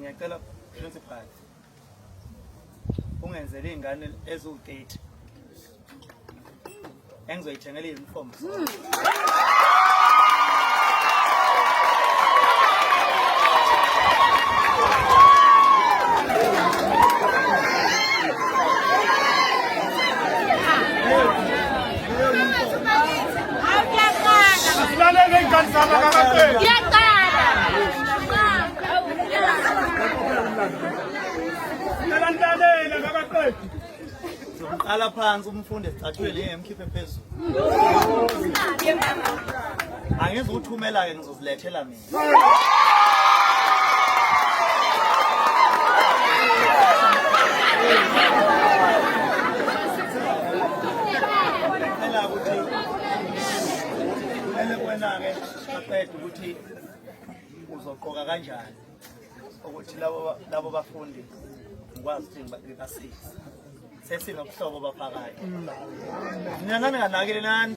ngiyacela principal ungenzele izingane eziwu-30 engizoyithengela i-uniform. Ala phansi umfundi esicatshweni ngemkhiphe phezulu. Angizuthumela ke ngizozilethela mina. Ela ukuthi kumele wena ke aqede ukuthi uzoqoka kanjani ukuthi labo bafundi ngikwazi ukuthi ngibasize. Sesinokuhlobo baphakathi. Mina nganginganakile nani.